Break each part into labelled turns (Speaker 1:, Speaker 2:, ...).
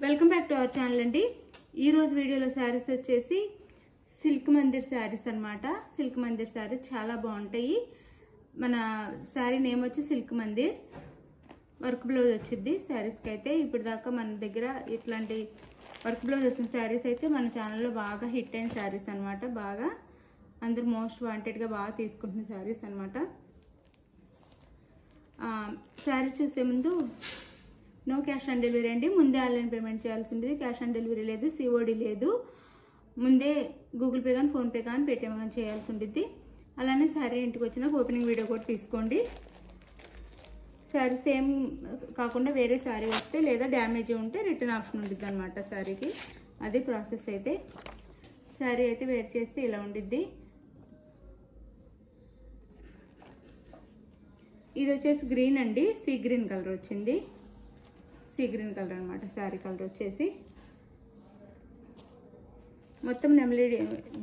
Speaker 1: Welcome back to our channel అండి। ఈ రోజు వీడియోలో సారీస్ వచ్చేసి సిల్క్ మందిర్ సారీస్ అన్నమాట। సిల్క్ మందిర్ సారీస్ చాలా బాగుంటాయి। మన సారీ నేమ్ వచ్చి సిల్క్ మందిర్, వర్క్ బ్లౌజ్ వచ్చింది సారీస్ కి అయితే। ఇప్పుడు దాకా మన దగ్గర ఇట్లాంటి వర్క్ బ్లౌజ్ వచ్చిన సారీస్ అయితే మన ఛానల్లో బాగా హిట్ అయిన సారీస్ అన్నమాట। బాగా అందరూ మోస్ట్ వాంటెడ్ గా బాగా తీసుకుంటున్న సారీస్ అన్నమాట। సారీ చూసే ముందు నో క్యాష్ ఆన్ డెలివరీ అండి। ముందే ఆన్లైన్ పేమెంట్ చేయాల్సి ఉంటుంది। క్యాష్ ఆన్ డెలివరీ లేదు, సిఓడి లేదు। ముందే గూగుల్ పే కానీ ఫోన్పే కానీ పేటిఎం కానీ చేయాల్సి ఉంటుంది। అలానే సారీ ఇంటికి వచ్చినాక ఓపెనింగ్ వీడియో కూడా తీసుకోండి। సారీ సేమ్ కాకుండా వేరే సారీ వస్తే లేదా డ్యామేజ్ ఉంటే రిటర్న్ ఆప్షన్ ఉంటుంది అనమాట సారీకి। అది ప్రాసెస్ అయితే సారీ అయితే వేర్ చేస్తే ఇలా ఉండిద్ది। ఇది వచ్చేసి గ్రీన్ అండి, సీ గ్రీన్ కలర్ వచ్చింది। సీ గ్రీన్ కలర్ అనమాట శారీ కలర్ వచ్చేసి। మొత్తం నెమలి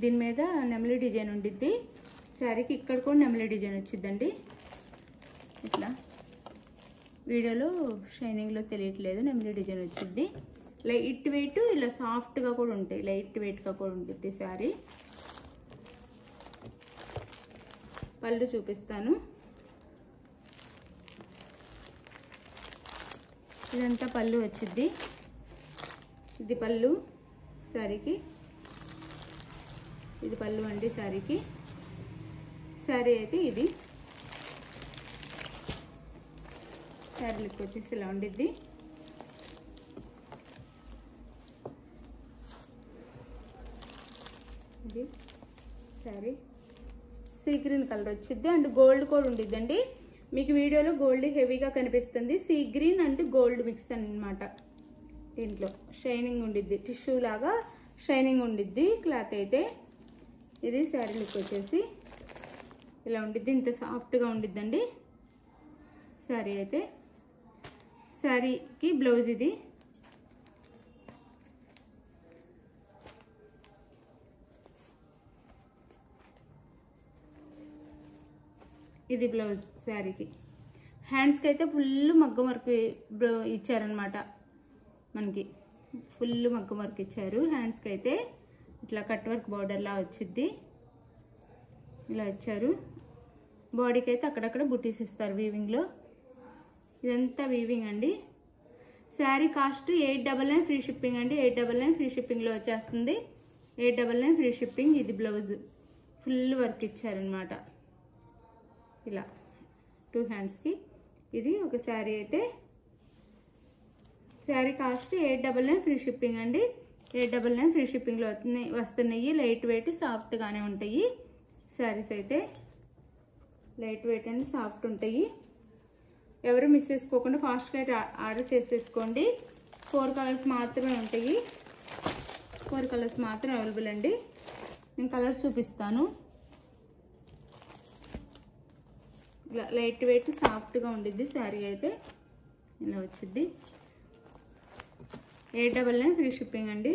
Speaker 1: దీని మీద నెమలి డిజైన్ ఉండిద్ది శారీకి। ఇక్కడ కూడా నెమలి డిజైన్ వచ్చిందండి। ఇట్లా వీడియోలో షైనింగ్లో తెలియట్లేదు, నెమలి డిజైన్ వచ్చింది। లైట్ వెయిట్ ఇలా సాఫ్ట్గా కూడా ఉంటాయి, లైట్ వెయిట్గా కూడా ఉంటుంది శారీ। పళ్ళు చూపిస్తాను। ఇదంతా పళ్ళు వచ్చింది, ఇది పళ్ళు శారీకి, ఇది పళ్ళు అండి శారీకి। శారీ అయితే ఇది శారీ లుక్ వచ్చేసి ఇలా ఉండిద్ది। ఇది శారీ సీ గ్రీన్ కలర్ వచ్చింది అండ్ గోల్డ్ కూడా ఉండిద్దండి। మీకు వీడియోలో గోల్డ్ హెవీగా కనిపిస్తుంది, sea green and gold mix అన్నమాట। దీంట్లో షైనింగ్ ఉండిద్ది, టిష్యూ లాగా షైనింగ్ ఉండిద్ది క్లాత్ అయితే। ఇది శారీ లుక్ వచ్చేసి ఇలా ఉండిద్ది, ఇంత సాఫ్ట్గా ఉండిద్దండి శారీ అయితే। శారీకి బ్లౌజ్ ఇది, ఇది బ్లౌజ్ శారీకి। హ్యాండ్స్కి అయితే ఫుల్ మగ్గం వర్క్ ఇచ్చారనమాట మనకి, ఫుల్ మగ్గం వర్క్ ఇచ్చారు హ్యాండ్స్కి అయితే। ఇట్లా కట్ వర్క్ బార్డర్లా వచ్చింది, ఇలా ఇచ్చారు। బాడీకి అయితే అక్కడక్కడ బుటీస్ ఇస్తారు వీవింగ్లో, ఇదంతా వీవింగ్ అండి। శారీ కాస్ట్ 899 ఫ్రీ షిప్పింగ్ అండి, 899 ఫ్రీ షిప్పింగ్లో వచ్చేస్తుంది, 899 ఫ్రీ షిప్పింగ్। ఇది బ్లౌజ్ ఫుల్ వర్క్ ఇచ్చారనమాట ఇలా 2 హ్యాండ్స్కి। ఇది ఒక శారీ అయితే, శారీ కాస్ట్ 899 ఫ్రీ షిప్పింగ్ అండి, 899 ఫ్రీ షిప్పింగ్లో వస్తున్నాయి। లైట్ వెయిట్ సాఫ్ట్గానే ఉంటాయి శారీస్ అయితే, లైట్ వెయిట్ అండ్ సాఫ్ట్ ఉంటాయి। ఎవరు మిస్ చేసుకోకుండా ఫాస్ట్గా ఆర్డర్ చేసేసుకోండి। 4 కలర్స్ మాత్రమే ఉంటాయి, 4 కలర్స్ మాత్రం అవైలబుల్ అండి। నేను కలర్ చూపిస్తాను। ఇలా లైట్ వెయిట్ సాఫ్ట్గా ఉండిద్ది శారీ అయితే, ఇలా వచ్చింది। 899 ఫ్రీ షిప్పింగ్ అండి।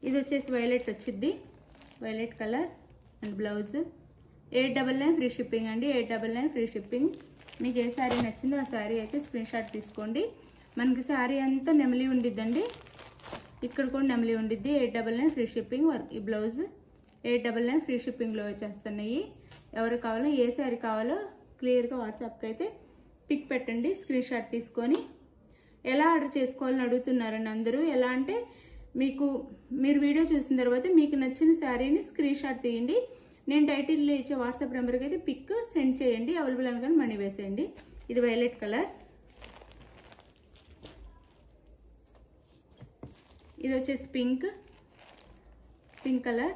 Speaker 1: ఇది వచ్చేసి వైలెట్ వచ్చింది, violet colour and blouse 899 free shipping అండి, 899 ఫ్రీ షిప్పింగ్। మీకు ఏ శారీ నచ్చిందో ఆ శారీ అయితే స్క్రీన్ షాట్ తీసుకోండి। మనకి శారీ అంతా నెమలి ఉండిద్దండి, ఇక్కడ కూడా నెమలి ఉండిద్ది। 899 ఫ్రీ షిప్పింగ్ వర్క్, ఈ బ్లౌజ్ 899 ఫ్రీ షిప్పింగ్లో వచ్చేస్తున్నాయి। ఎవరు కావాలో ఏ శారీ కావాలో క్లియర్గా వాట్సాప్కి అయితే పిక్ పెట్టండి, స్క్రీన్ షాట్ తీసుకొని। ఎలా ఆర్డర్ చేసుకోవాలని అడుగుతున్నారని అందరూ, ఎలా అంటే మీరు వీడియో చూసిన తర్వాత మీకు నచ్చిన శారీని స్క్రీన్ షాట్ తీయండి, నేను టైటిల్లో ఇచ్చే వాట్సాప్ నెంబర్కి అయితే పిక్ సెండ్ చేయండి, అవైలబుల్ అనగానే మనీ వేసేయండి। ఇది వైలెట్ కలర్, ఇది వచ్చేసి పింక్ కలర్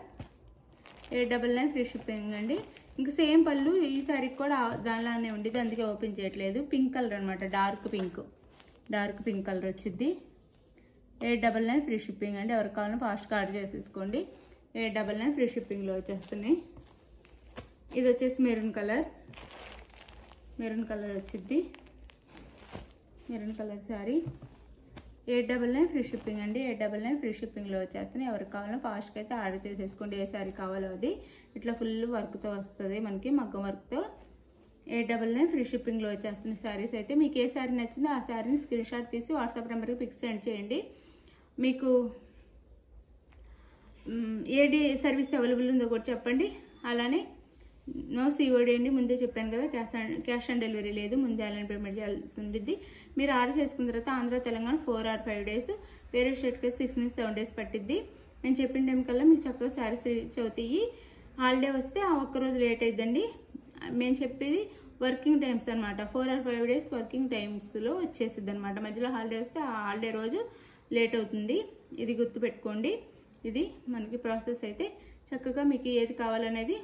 Speaker 1: 899 ఫ్రీ షిప్పింగ్ అండి। ఇంకా సేమ్ పళ్ళు ఈ సారీకి కూడా దానిలానే ఉండేది, అందుకే ఓపెన్ చేయట్లేదు। పింక్ కలర్ అనమాట, డార్క్ పింక్ కలర్ వచ్చింది। 899 ఫ్రీ షిప్పింగ్ అండి, ఎవరికి కావాలన్నా ఫాస్ట్గా ఆర్డర్ చేసేసుకోండి। 899 ఫ్రీ షిప్పింగ్లో వచ్చేస్తున్నాయి। ఇది వచ్చేసి మెరూన్ కలర్ వచ్చింది, maroon colour sari 899 free shipping అండి, 899 ఫ్రీ షిప్పింగ్లో వచ్చేస్తున్నాయి। ఎవరికి కావాలన్నా ఫాస్ట్గా అయితే ఆర్డర్ చేసేసుకోండి, ఏ శారీ కావాలో అది। ఇట్లా ఫుల్ వర్క్తో వస్తుంది మనకి, మగ్గం వర్క్తో 899 ఫ్రీ షిప్పింగ్లో వచ్చేస్తున్న శారీస్ అయితే మీకు ఏ శారీ నచ్చిందో ఆ శారీని స్క్రీన్ షాట్ తీసి వాట్సాప్ నెంబర్కి పిక్స్ సెండ్ చేయండి. మీకు ఏడి సర్వీస్ అవైలబుల్ ఉందో కూడా చెప్పండి. అలానే నో సిఓడి అండి, ముందే చెప్పాను కదా, క్యాష్ ఆన్ డెలివరీ లేదు, ముందే ఆన్లైన్ పేమెంట్ చేయాల్సి ఉంటుంది. మీరు ఆర్డర్ చేసుకున్న తర్వాత ఆంధ్ర తెలంగాణ 4 or 5 days, వేరే స్టేట్కి 6 నుంచి 7 days పట్టిద్ది. నేను చెప్పిన టైం కల్లా మీకు చక్కగా శారీస్ రీచ్ అవుతాయి. హాలిడే వస్తే ఆ ఒక్కరోజు లేట్ అయిద్దండి. మేము చెప్పేది వర్కింగ్ టైమ్స్ అనమాట, 4 or 5 days వర్కింగ్ టైమ్స్లో వచ్చేసిద్ది అనమాట. మధ్యలో హాలిడే వస్తే ఆ హాలిడే రోజు లేట్ అవుతుంది. ఇది గుర్తుపెట్టుకోండి. ఇది మనకి ప్రాసెస్ అయితే చక్కగా మీకు ఏది కావాలనేది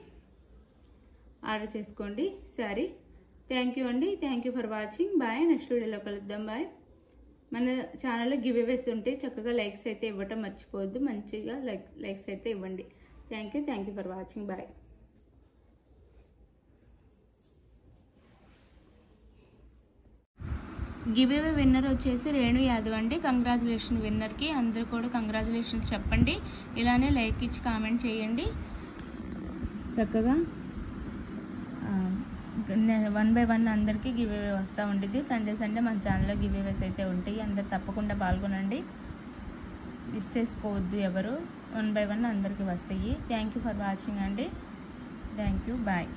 Speaker 1: ఆర్డర్ చేసుకోండి శారీ. థ్యాంక్ యూ అండి. Thank you for watching. Bye. Next వీడియోలో కలుద్దాం. బాయ్. మన ఛానల్లో గివ్ అవేస్ ఉంటాయి, చక్కగా లైక్స్ అయితే ఇవ్వటం మర్చిపోవద్దు. మంచిగా లైక్స్ అయితే ఇవ్వండి. Thank you for watching. Bye. Give away winner వచ్చేసి రేణు యాదవ్ అండి. కంగ్రాచులేషన్ విన్నర్కి. అందరూ కూడా కంగ్రాచులేషన్ చెప్పండి. ఇలానే లైక్ ఇచ్చి కామెంట్ చేయండి. చక్కగా 1 by 1 అందరికీ గివ్ అవే వస్తూ ఉంటుంది. సండే మన ఛానల్లో గివ్ అవేస్ అయితే ఉంటాయి. అందరు తప్పకుండా పాల్గొనండి, మిస్ చేసుకోవద్దు ఎవరు. 1 by 1 అందరికీ వస్తాయి. థ్యాంక్ యూ ఫర్ వాచింగ్ అండి. Thank you. బాయ్.